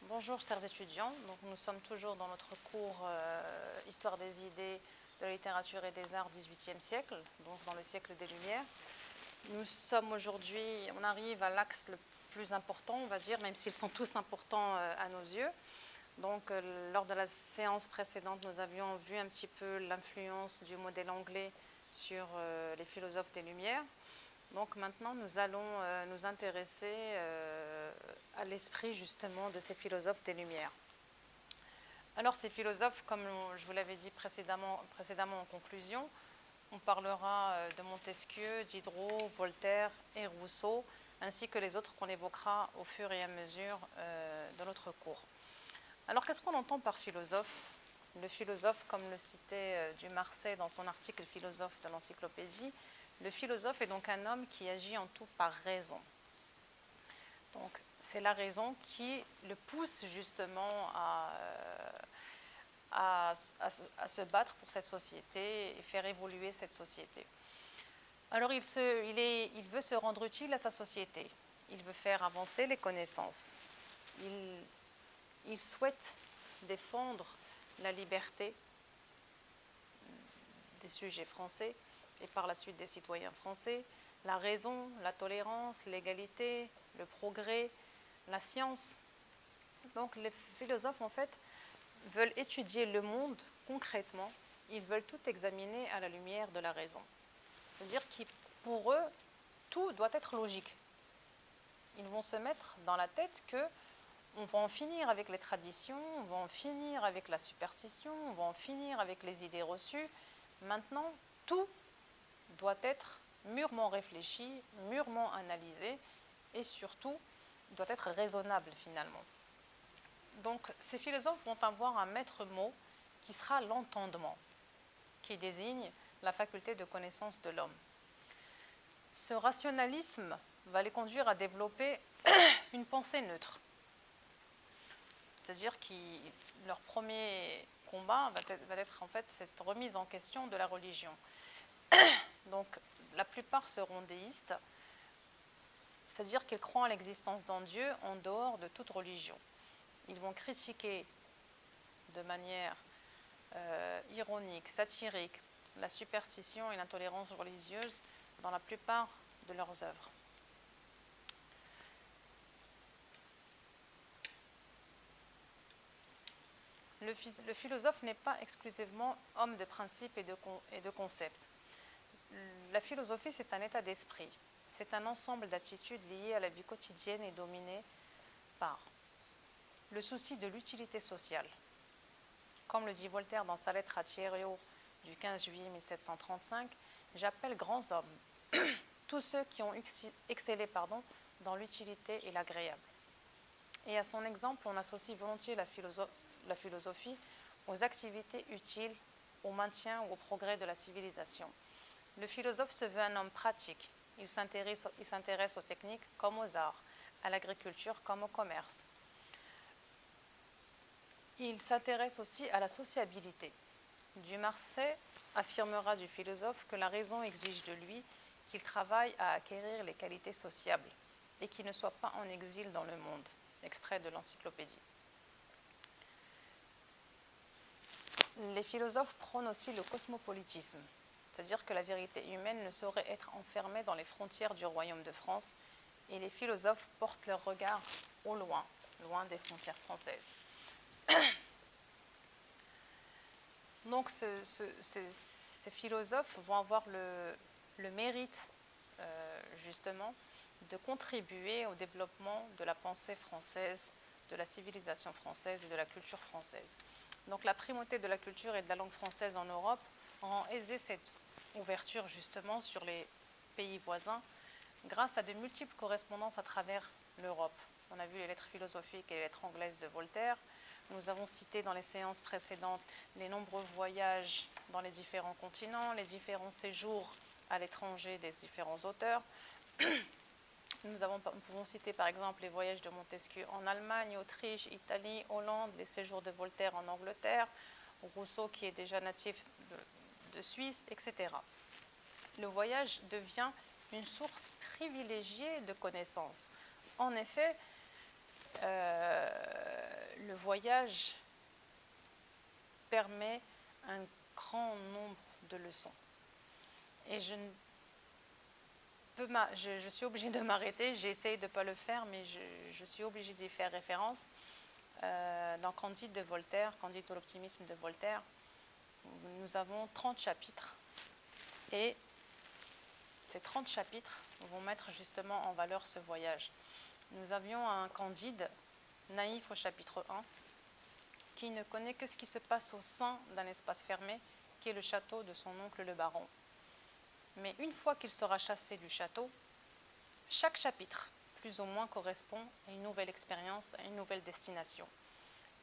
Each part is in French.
Bonjour chers étudiants, donc nous sommes toujours dans notre cours Histoire des idées, de la littérature et des arts 18e siècle, donc dans le siècle des Lumières. Nous sommes aujourd'hui, on arrive à l'axe le plus important, on va dire, même s'ils sont tous importants à nos yeux. Donc lors de la séance précédente, nous avions vu un petit peu l'influence du modèle anglais sur les philosophes des Lumières. Donc maintenant, nous allons nous intéresser à l'esprit justement de ces philosophes des Lumières. Alors ces philosophes, comme je vous l'avais dit précédemment en conclusion, on parlera de Montesquieu, Diderot, Voltaire et Rousseau, ainsi que les autres qu'on évoquera au fur et à mesure de notre cours. Alors qu'est-ce qu'on entend par philosophe ? Le philosophe, comme le citait Dumarsais dans son article « Philosophe de l'encyclopédie », le philosophe est donc un homme qui agit en tout par raison. Donc, c'est la raison qui le pousse justement à se battre pour cette société et faire évoluer cette société. Alors, il veut se rendre utile à sa société. Il veut faire avancer les connaissances. Il souhaite défendre la liberté des sujets français et par la suite des citoyens français, la raison, la tolérance, l'égalité, le progrès, la science. Donc les philosophes, en fait, veulent étudier le monde concrètement, ils veulent tout examiner à la lumière de la raison. C'est-à-dire que pour eux, tout doit être logique. Ils vont se mettre dans la tête qu'on va en finir avec les traditions, on va en finir avec la superstition, on va en finir avec les idées reçues. Maintenant, tout doit être mûrement réfléchi, mûrement analysé et surtout doit être raisonnable finalement. Donc ces philosophes vont avoir un maître mot qui sera l'entendement, qui désigne la faculté de connaissance de l'homme. Ce rationalisme va les conduire à développer une pensée neutre. C'est-à-dire que leur premier combat va être en fait cette remise en question de la religion. Donc la plupart seront déistes, c'est-à-dire qu'ils croient en l'existence d'un Dieu en dehors de toute religion. Ils vont critiquer de manière ironique, satirique, la superstition et l'intolérance religieuse dans la plupart de leurs œuvres. Le philosophe n'est pas exclusivement homme de principes et de concepts. La philosophie, c'est un état d'esprit. C'est un ensemble d'attitudes liées à la vie quotidienne et dominées par le souci de l'utilité sociale. Comme le dit Voltaire dans sa lettre à Thieriot du 15 juillet 1735, « J'appelle grands hommes tous ceux qui ont excellé dans l'utilité et l'agréable. » Et à son exemple, on associe volontiers la philosophie aux activités utiles, au maintien ou au progrès de la civilisation. Le philosophe se veut un homme pratique. Il s'intéresse aux techniques comme aux arts, à l'agriculture comme au commerce. Il s'intéresse aussi à la sociabilité. Dumarsais affirmera du philosophe que la raison exige de lui qu'il travaille à acquérir les qualités sociables et qu'il ne soit pas en exil dans le monde. Extrait de l'encyclopédie. Les philosophes prônent aussi le cosmopolitisme, c'est-à-dire que la vérité humaine ne saurait être enfermée dans les frontières du royaume de France, et les philosophes portent leur regard au loin, loin des frontières françaises. Donc ces philosophes vont avoir le mérite, justement, de contribuer au développement de la pensée française, de la civilisation française et de la culture française. Donc la primauté de la culture et de la langue française en Europe rend aisée cette ouverture justement sur les pays voisins grâce à de multiples correspondances à travers l'Europe. On a vu les lettres philosophiques et les lettres anglaises de Voltaire. Nous avons cité dans les séances précédentes les nombreux voyages dans les différents continents, les différents séjours à l'étranger des différents auteurs. Nous pouvons citer par exemple les voyages de Montesquieu en Allemagne, Autriche, Italie, Hollande, les séjours de Voltaire en Angleterre, Rousseau qui est déjà natif de Suisse, etc. Le voyage devient une source privilégiée de connaissances. En effet, voyage permet un grand nombre de leçons. Et je suis obligée de m'arrêter, j'essaye de ne pas le faire, mais je suis obligée d'y faire référence. Dans Candide de Voltaire, Candide ou l'optimisme de Voltaire, nous avons 30 chapitres. Et ces 30 chapitres vont mettre justement en valeur ce voyage. Nous avions un Candide, naïf au chapitre 1, qui ne connaît que ce qui se passe au sein d'un espace fermé, qui est le château de son oncle le baron. Mais une fois qu'il sera chassé du château, chaque chapitre, plus ou moins, correspond à une nouvelle expérience, à une nouvelle destination.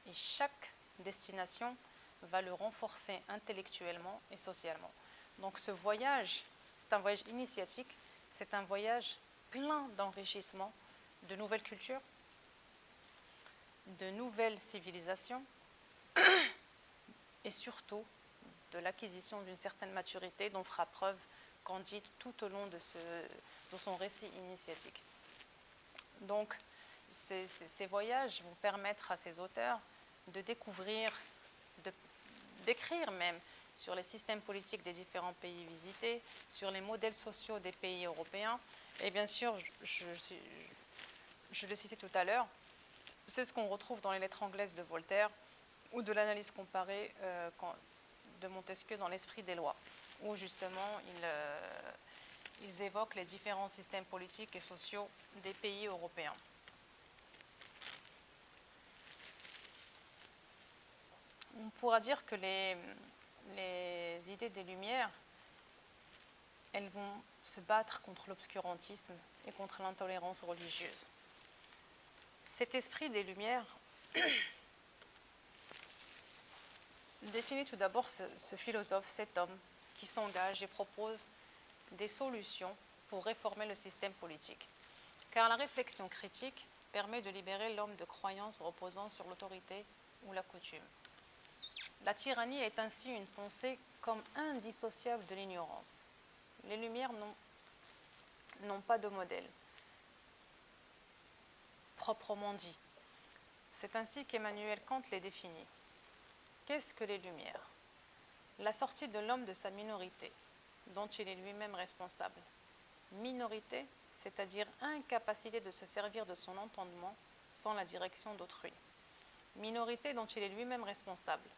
Et chaque destination va le renforcer intellectuellement et socialement. Donc ce voyage, c'est un voyage initiatique, c'est un voyage plein d'enrichissement, de nouvelles cultures, de nouvelles civilisations et surtout de l'acquisition d'une certaine maturité dont fera preuve Candide tout au long de son récit initiatique. Donc, ces voyages vont permettre à ces auteurs de découvrir, d'écrire même sur les systèmes politiques des différents pays visités, sur les modèles sociaux des pays européens. Et bien sûr, je le citais tout à l'heure, c'est ce qu'on retrouve dans les lettres anglaises de Voltaire ou de l'analyse comparée de Montesquieu dans l'Esprit des lois, où justement ils évoquent les différents systèmes politiques et sociaux des pays européens. On pourra dire que les idées des Lumières, elles vont se battre contre l'obscurantisme et contre l'intolérance religieuse. Cet esprit des Lumières définit tout d'abord ce philosophe, cet homme qui s'engage et propose des solutions pour réformer le système politique. Car la réflexion critique permet de libérer l'homme de croyances reposant sur l'autorité ou la coutume. La tyrannie est ainsi une pensée comme indissociable de l'ignorance. Les Lumières n'ont pas de modèle, proprement dit. C'est ainsi qu'Emmanuel Kant les définit. Qu'est-ce que les Lumières ? La sortie de l'homme de sa minorité, dont il est lui-même responsable. Minorité, c'est-à-dire incapacité de se servir de son entendement sans la direction d'autrui. Minorité dont il est lui-même responsable,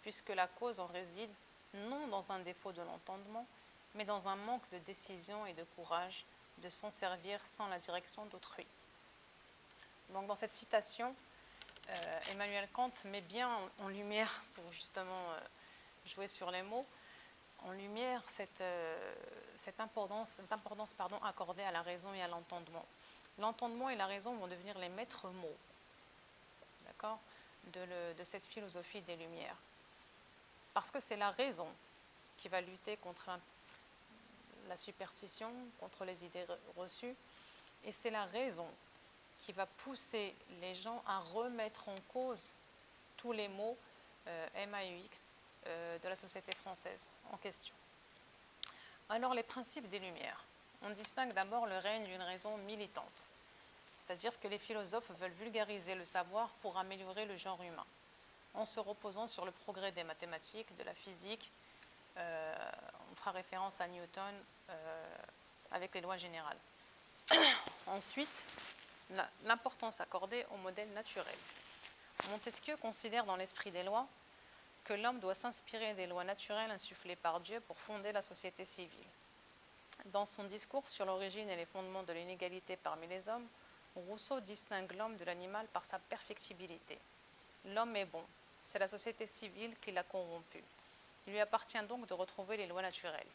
puisque la cause en réside non dans un défaut de l'entendement, mais dans un manque de décision et de courage de s'en servir sans la direction d'autrui. Donc dans cette citation, Emmanuel Kant met bien en lumière, pour justement jouer sur les mots, en lumière cette importance accordée à la raison et à l'entendement. L'entendement et la raison vont devenir les maîtres mots, d'accord, de cette philosophie des Lumières. Parce que c'est la raison qui va lutter contre la superstition, contre les idées reçues, et c'est la raison qui va pousser les gens à remettre en cause tous les mots MAUX de la société française en question. Alors les principes des Lumières. On distingue d'abord le règne d'une raison militante, c'est-à-dire que les philosophes veulent vulgariser le savoir pour améliorer le genre humain, en se reposant sur le progrès des mathématiques, de la physique. On fera référence à Newton avec les lois générales. Ensuite, l'importance accordée au modèle naturel. Montesquieu considère dans l'Esprit des lois que l'homme doit s'inspirer des lois naturelles insufflées par Dieu pour fonder la société civile. Dans son discours sur l'origine et les fondements de l'inégalité parmi les hommes, Rousseau distingue l'homme de l'animal par sa perfectibilité. L'homme est bon, c'est la société civile qui l'a corrompu. Il lui appartient donc de retrouver les lois naturelles.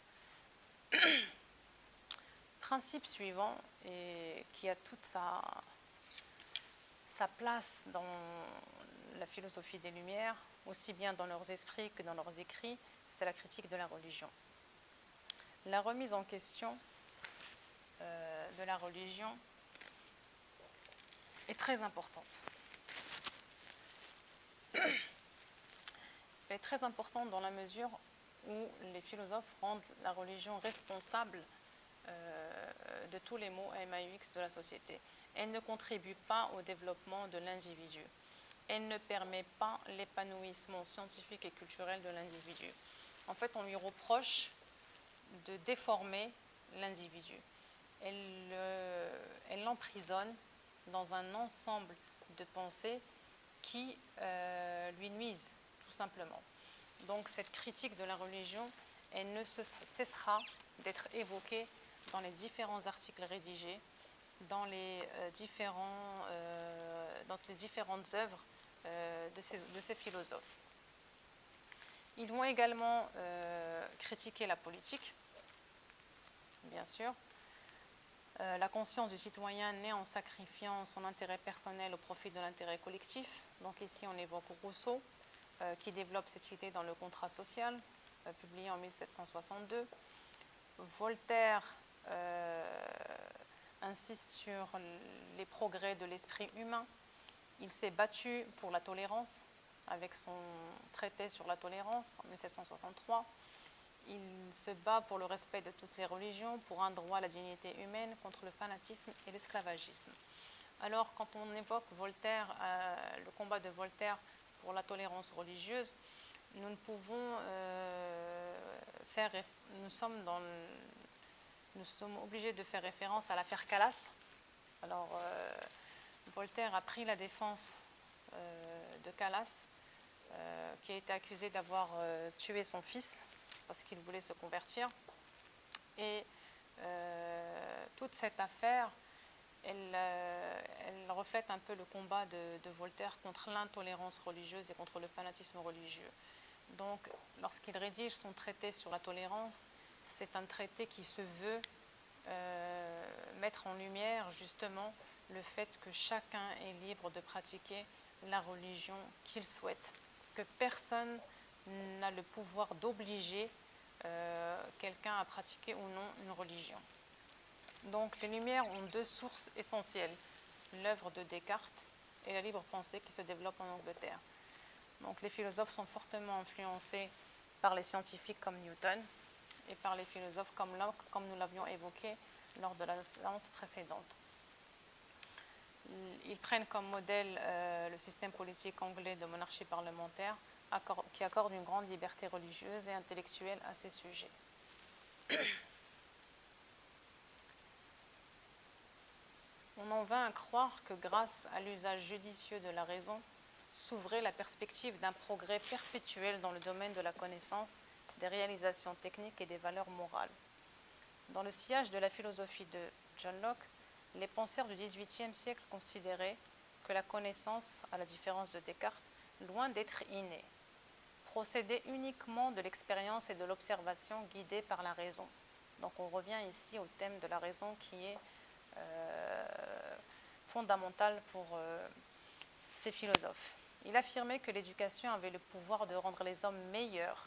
Principe suivant, et qui a toute sa place dans la philosophie des Lumières, aussi bien dans leurs esprits que dans leurs écrits, c'est la critique de la religion. La remise en question de la religion est très importante. Elle est très importante dans la mesure où les philosophes rendent la religion responsable de tous les maux MAUX de la société. Elle ne contribue pas au développement de l'individu. elle ne permet pas l'épanouissement scientifique et culturel de l'individu. En fait, on lui reproche de déformer l'individu. Elle l'emprisonne dans un ensemble de pensées qui lui nuisent, tout simplement. Donc cette critique de la religion, elle ne cessera d'être évoquée dans les différents articles rédigés, dans les différentes œuvres de ces philosophes. Ils vont également critiquer la politique, bien sûr. La conscience du citoyen naît en sacrifiant son intérêt personnel au profit de l'intérêt collectif. Donc ici, on évoque Rousseau, qui développe cette idée dans le Contrat social, publié en 1762. Voltaire insiste sur les progrès de l'esprit humain. Il s'est battu pour la tolérance avec son traité sur la tolérance en 1763. Il se bat pour le respect de toutes les religions, pour un droit à la dignité humaine, contre le fanatisme et l'esclavagisme. Alors, quand on évoque Voltaire, le combat de Voltaire pour la tolérance religieuse, nous ne pouvons nous sommes obligés de faire référence à l'affaire Calas. Alors, Voltaire a pris la défense de Calas, qui a été accusé d'avoir tué son fils parce qu'il voulait se convertir. Et toute cette affaire, elle reflète un peu le combat de Voltaire contre l'intolérance religieuse et contre le fanatisme religieux. Donc, lorsqu'il rédige son traité sur la tolérance, c'est un traité qui se veut mettre en lumière justement le fait que chacun est libre de pratiquer la religion qu'il souhaite, que personne n'a le pouvoir d'obliger quelqu'un à pratiquer ou non une religion. Donc les Lumières ont deux sources essentielles, l'œuvre de Descartes et la libre pensée qui se développe en Angleterre. Donc les philosophes sont fortement influencés par les scientifiques comme Newton et par les philosophes comme Locke, comme nous l'avions évoqué lors de la séance précédente. Ils prennent comme modèle le système politique anglais de monarchie parlementaire qui accorde une grande liberté religieuse et intellectuelle à ces sujets. On en vint à croire que grâce à l'usage judicieux de la raison, s'ouvrait la perspective d'un progrès perpétuel dans le domaine de la connaissance, des réalisations techniques et des valeurs morales. Dans le sillage de la philosophie de John Locke, les penseurs du XVIIIe siècle considéraient que la connaissance, à la différence de Descartes, loin d'être innée, procédait uniquement de l'expérience et de l'observation guidée par la raison. Donc on revient ici au thème de la raison qui est fondamental pour ces philosophes. Il affirmait que l'éducation avait le pouvoir de rendre les hommes meilleurs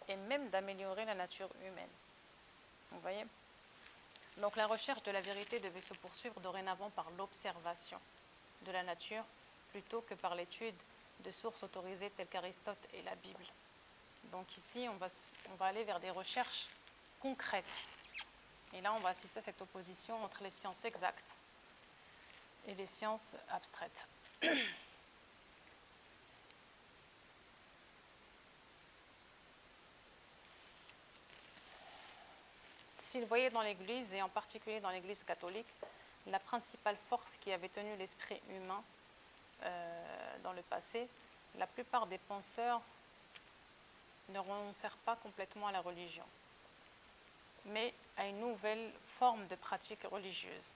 et même d'améliorer la nature humaine. Vous voyez ? Donc la recherche de la vérité devait se poursuivre dorénavant par l'observation de la nature plutôt que par l'étude de sources autorisées telles qu'Aristote et la Bible. Donc ici, on va aller vers des recherches concrètes. Et là, on va assister à cette opposition entre les sciences exactes et les sciences abstraites. S'ils voyaient dans l'Église, et en particulier dans l'Église catholique, la principale force qui avait tenu l'esprit humain dans le passé, la plupart des penseurs ne renoncèrent pas complètement à la religion, mais à une nouvelle forme de pratique religieuse.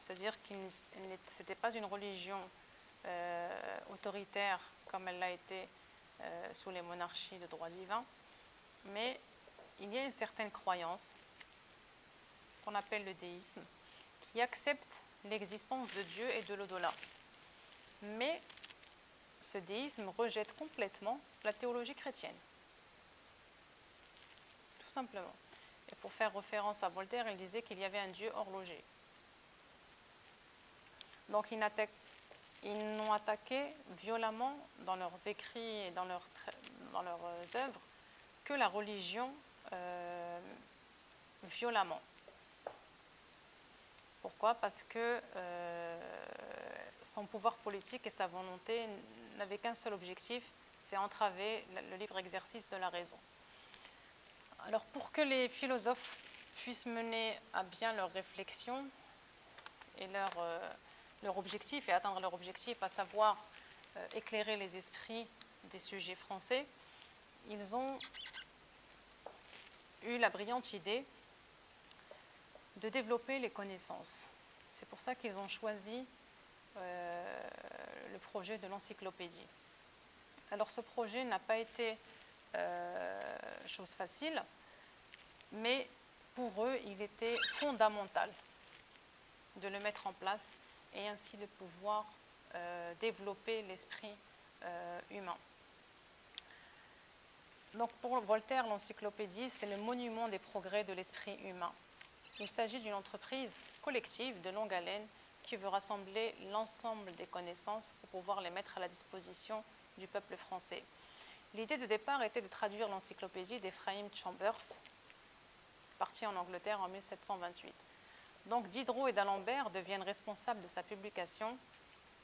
C'est-à-dire que ce n'était pas une religion autoritaire comme elle l'a été sous les monarchies de droit divin, mais il y a une certaine croyance qu'on appelle le déisme, qui accepte l'existence de Dieu et de l'au-delà. Mais ce déisme rejette complètement la théologie chrétienne. Tout simplement. Et pour faire référence à Voltaire, il disait qu'il y avait un Dieu horloger. Donc ils n'ont attaqué violemment dans leurs écrits et dans leurs œuvres que la religion violemment. Pourquoi ? Parce que son pouvoir politique et sa volonté n'avaient qu'un seul objectif, c'est entraver le libre exercice de la raison. Alors pour que les philosophes puissent mener à bien leur réflexion et leur objectif et atteindre leur objectif, à savoir éclairer les esprits des sujets français, ils ont eu la brillante idée de développer les connaissances. C'est pour ça qu'ils ont choisi le projet de l'encyclopédie. Alors ce projet n'a pas été chose facile, mais pour eux, il était fondamental de le mettre en place et ainsi de pouvoir développer l'esprit humain. Donc pour Voltaire, l'encyclopédie, c'est le monument des progrès de l'esprit humain. Il s'agit d'une entreprise collective de longue haleine qui veut rassembler l'ensemble des connaissances pour pouvoir les mettre à la disposition du peuple français. L'idée de départ était de traduire l'encyclopédie d'Ephraim Chambers, parti en Angleterre en 1728. Donc Diderot et d'Alembert deviennent responsables de sa publication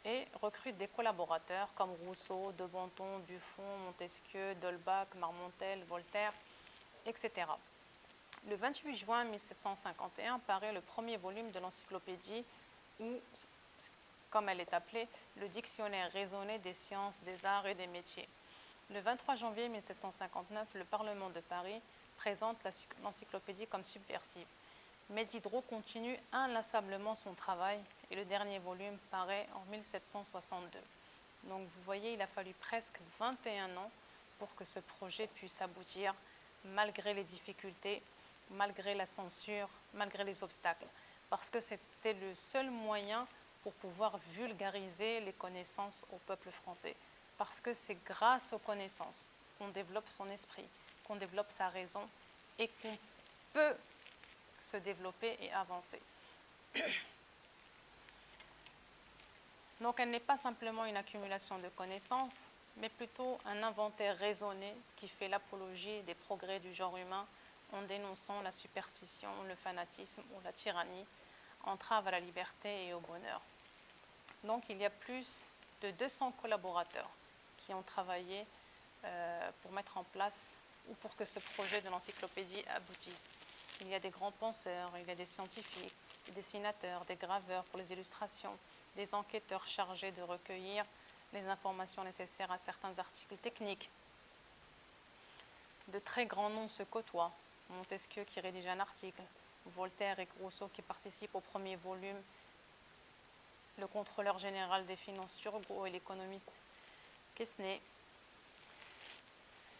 et recrutent des collaborateurs comme Rousseau, de Bonton, Buffon, Montesquieu, d'Holbach, Marmontel, Voltaire, etc. Le 28 juin 1751 paraît le premier volume de l'encyclopédie ou, comme elle est appelée, le dictionnaire raisonné des sciences, des arts et des métiers. Le 23 janvier 1759, le Parlement de Paris présente l'encyclopédie comme subversive. Mais Diderot continue inlassablement son travail et le dernier volume paraît en 1762. Donc vous voyez, il a fallu presque 21 ans pour que ce projet puisse aboutir, malgré les difficultés, malgré la censure, malgré les obstacles, parce que c'était le seul moyen pour pouvoir vulgariser les connaissances au peuple français, parce que c'est grâce aux connaissances qu'on développe son esprit, qu'on développe sa raison et qu'on peut se développer et avancer. Donc elle n'est pas simplement une accumulation de connaissances, mais plutôt un inventaire raisonné qui fait l'apologie des progrès du genre humain en dénonçant la superstition, le fanatisme ou la tyrannie, entrave à la liberté et au bonheur. Donc il y a plus de 200 collaborateurs qui ont travaillé pour mettre en place ou pour que ce projet de l'encyclopédie aboutisse. Il y a des grands penseurs, il y a des scientifiques, des dessinateurs, des graveurs pour les illustrations, des enquêteurs chargés de recueillir les informations nécessaires à certains articles techniques. De très grands noms se côtoient. Montesquieu qui rédige un article, Voltaire et Rousseau qui participent au premier volume, le contrôleur général des finances Turgot et l'économiste Quesnay.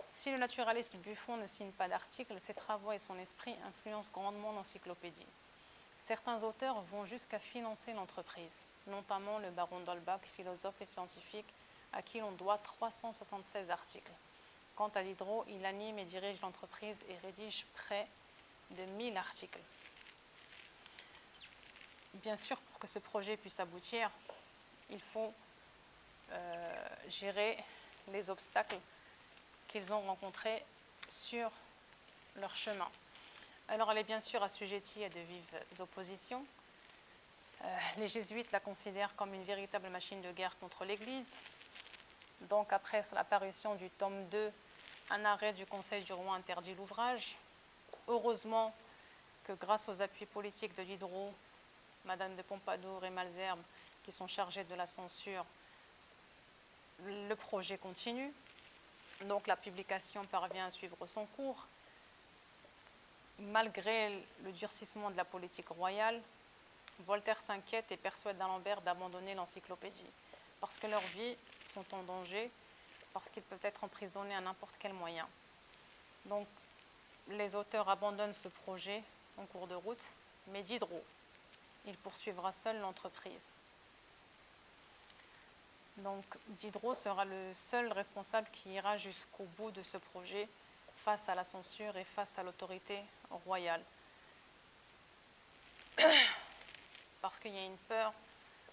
Si le naturaliste Buffon ne signe pas d'article, ses travaux et son esprit influencent grandement l'encyclopédie. Certains auteurs vont jusqu'à financer l'entreprise, notamment le baron d'Holbach, philosophe et scientifique, à qui l'on doit 376 articles. Quant à Diderot, il anime et dirige l'entreprise et rédige près de 1000 articles. Bien sûr, pour que ce projet puisse aboutir, il faut gérer les obstacles qu'ils ont rencontrés sur leur chemin. Alors elle est bien sûr assujettie à de vives oppositions. Les jésuites la considèrent comme une véritable machine de guerre contre l'Église. Donc après la parution du tome 2, un arrêt du Conseil du roi interdit l'ouvrage. Heureusement que grâce aux appuis politiques de Diderot, Madame de Pompadour et Malesherbes, qui sont chargés de la censure, le projet continue. Donc la publication parvient à suivre son cours. Malgré le durcissement de la politique royale, Voltaire s'inquiète et persuade d'Alembert d'abandonner l'encyclopédie, parce que leurs vies sont en danger, parce qu'ils peuvent être emprisonnés à n'importe quel moyen. Donc les auteurs abandonnent ce projet en cours de route, mais Diderot, il poursuivra seul l'entreprise. Donc Diderot sera le seul responsable qui ira jusqu'au bout de ce projet face à la censure et face à l'autorité royale. Parce qu'il y a une peur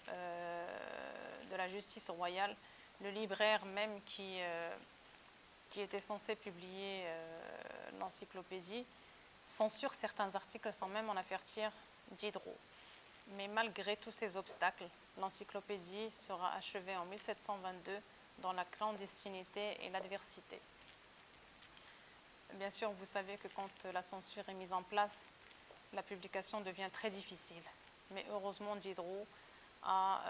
de la justice royale. Le libraire même qui était censé publier l'encyclopédie censure certains articles sans même en avertir Diderot. Mais malgré tous ces obstacles, l'encyclopédie sera achevée en 1722 dans la clandestinité et l'adversité. Bien sûr, vous savez que quand la censure est mise en place, la publication devient très difficile. Mais heureusement, Diderot a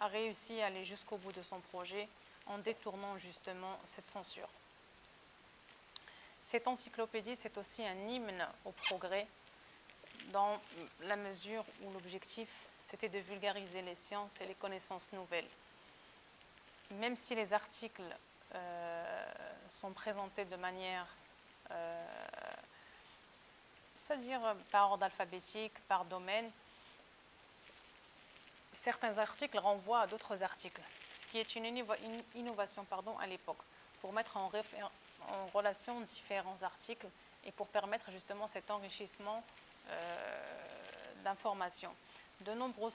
réussi à aller jusqu'au bout de son projet en détournant justement cette censure. Cette encyclopédie, c'est aussi un hymne au progrès, dans la mesure où l'objectif, c'était de vulgariser les sciences et les connaissances nouvelles. Même si les articles sont présentés de manière, c'est-à-dire par ordre alphabétique, par domaine, certains articles renvoient à d'autres articles, ce qui est une innovation à l'époque, pour mettre en relation différents articles et pour permettre justement cet enrichissement d'informations. De nombreux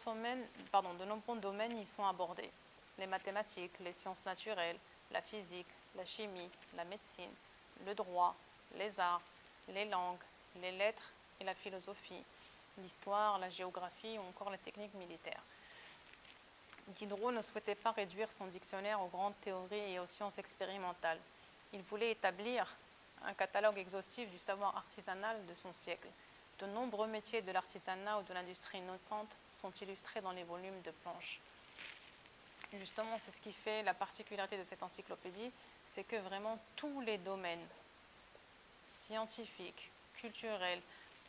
domaines y sont abordés. Les mathématiques, les sciences naturelles, la physique, la chimie, la médecine, le droit, les arts, les langues, les lettres et la philosophie, l'histoire, la géographie ou encore les techniques militaires. Diderot ne souhaitait pas réduire son dictionnaire aux grandes théories et aux sciences expérimentales. Il voulait établir un catalogue exhaustif du savoir artisanal de son siècle. De nombreux métiers de l'artisanat ou de l'industrie naissante sont illustrés dans les volumes de planches. Justement, c'est ce qui fait la particularité de cette encyclopédie, c'est que vraiment tous les domaines scientifiques, culturels,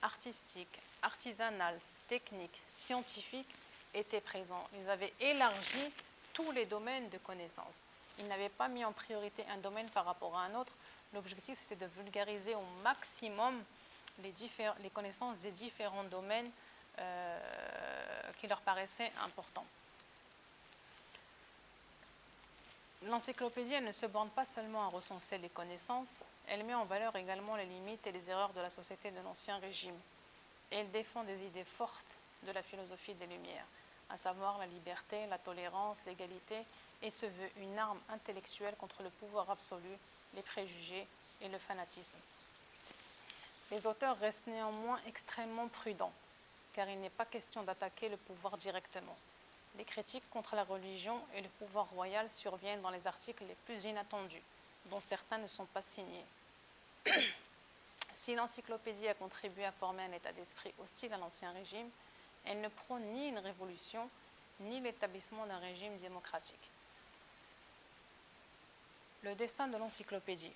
artistiques, artisanal, techniques, scientifiques étaient présents. Ils avaient élargi tous les domaines de connaissances. Ils n'avaient pas mis en priorité un domaine par rapport à un autre. L'objectif, c'était de vulgariser au maximum les connaissances des différents domaines qui leur paraissaient importants. L'encyclopédie, elle ne se borne pas seulement à recenser les connaissances, elle met en valeur également les limites et les erreurs de la société de l'Ancien Régime. Et elle défend des idées fortes de la philosophie des Lumières, à savoir la liberté, la tolérance, l'égalité, et se veut une arme intellectuelle contre le pouvoir absolu, les préjugés et le fanatisme. Les auteurs restent néanmoins extrêmement prudents, car il n'est pas question d'attaquer le pouvoir directement. Les critiques contre la religion et le pouvoir royal surviennent dans les articles les plus inattendus, dont certains ne sont pas signés. Si l'encyclopédie a contribué à former un état d'esprit hostile à l'Ancien Régime, elle ne prône ni une révolution, ni l'établissement d'un régime démocratique. Le destin de l'encyclopédie.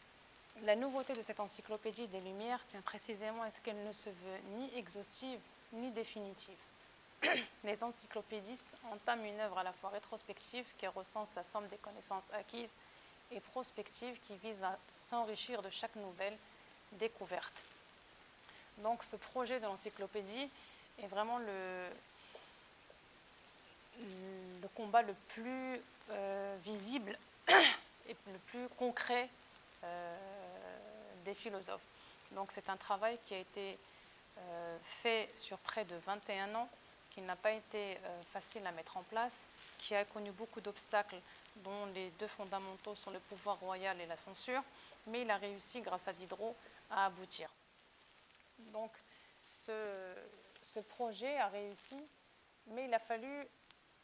La nouveauté de cette encyclopédie des Lumières tient précisément à ce qu'elle ne se veut ni exhaustive, ni définitive. Les encyclopédistes entament une œuvre à la fois rétrospective qui recense la somme des connaissances acquises et prospective qui vise à s'enrichir de chaque nouvelle découverte. Donc ce projet de l'encyclopédie est vraiment le combat le plus visible et le plus concret des philosophes. Donc c'est un travail qui a été fait sur près de 21 ans, qui n'a pas été facile à mettre en place, qui a connu beaucoup d'obstacles, dont les deux fondamentaux sont le pouvoir royal et la censure, mais il a réussi, grâce à Diderot, à aboutir. Donc ce projet a réussi, mais il a fallu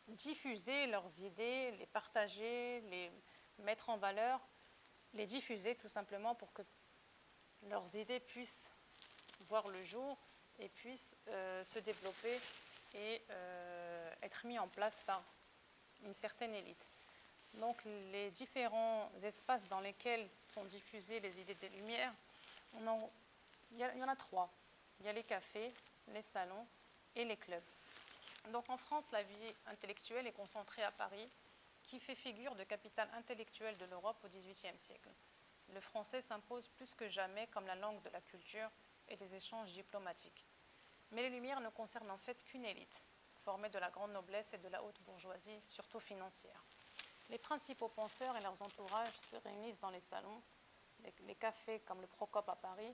diffuser leurs idées, les partager, les mettre en valeur, les diffuser tout simplement pour que leurs idées puissent voir le jour et puissent se développer et être mis en place par une certaine élite. Donc les différents espaces dans lesquels sont diffusées les idées des Lumières, il y en a 3. Il y a les cafés, les salons et les clubs. Donc en France, la vie intellectuelle est concentrée à Paris, qui fait figure de capitale intellectuelle de l'Europe au XVIIIe siècle. Le français s'impose plus que jamais comme la langue de la culture et des échanges diplomatiques. Mais les Lumières ne concernent en fait qu'une élite, formée de la grande noblesse et de la haute bourgeoisie, surtout financière. Les principaux penseurs et leurs entourages se réunissent dans les salons, les cafés comme le Procope à Paris,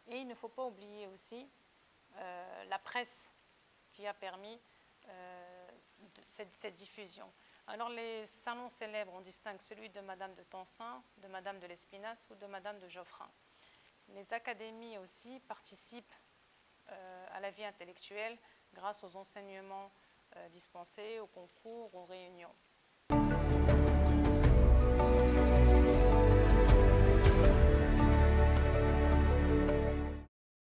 et il ne faut pas oublier aussi la presse qui a permis cette diffusion. Alors les salons célèbres, on distingue celui de Madame de Tencin, de Madame de Lespinasse ou de Madame de Geoffrin. Les académies aussi participent à la vie intellectuelle grâce aux enseignements dispensés, aux concours, aux réunions.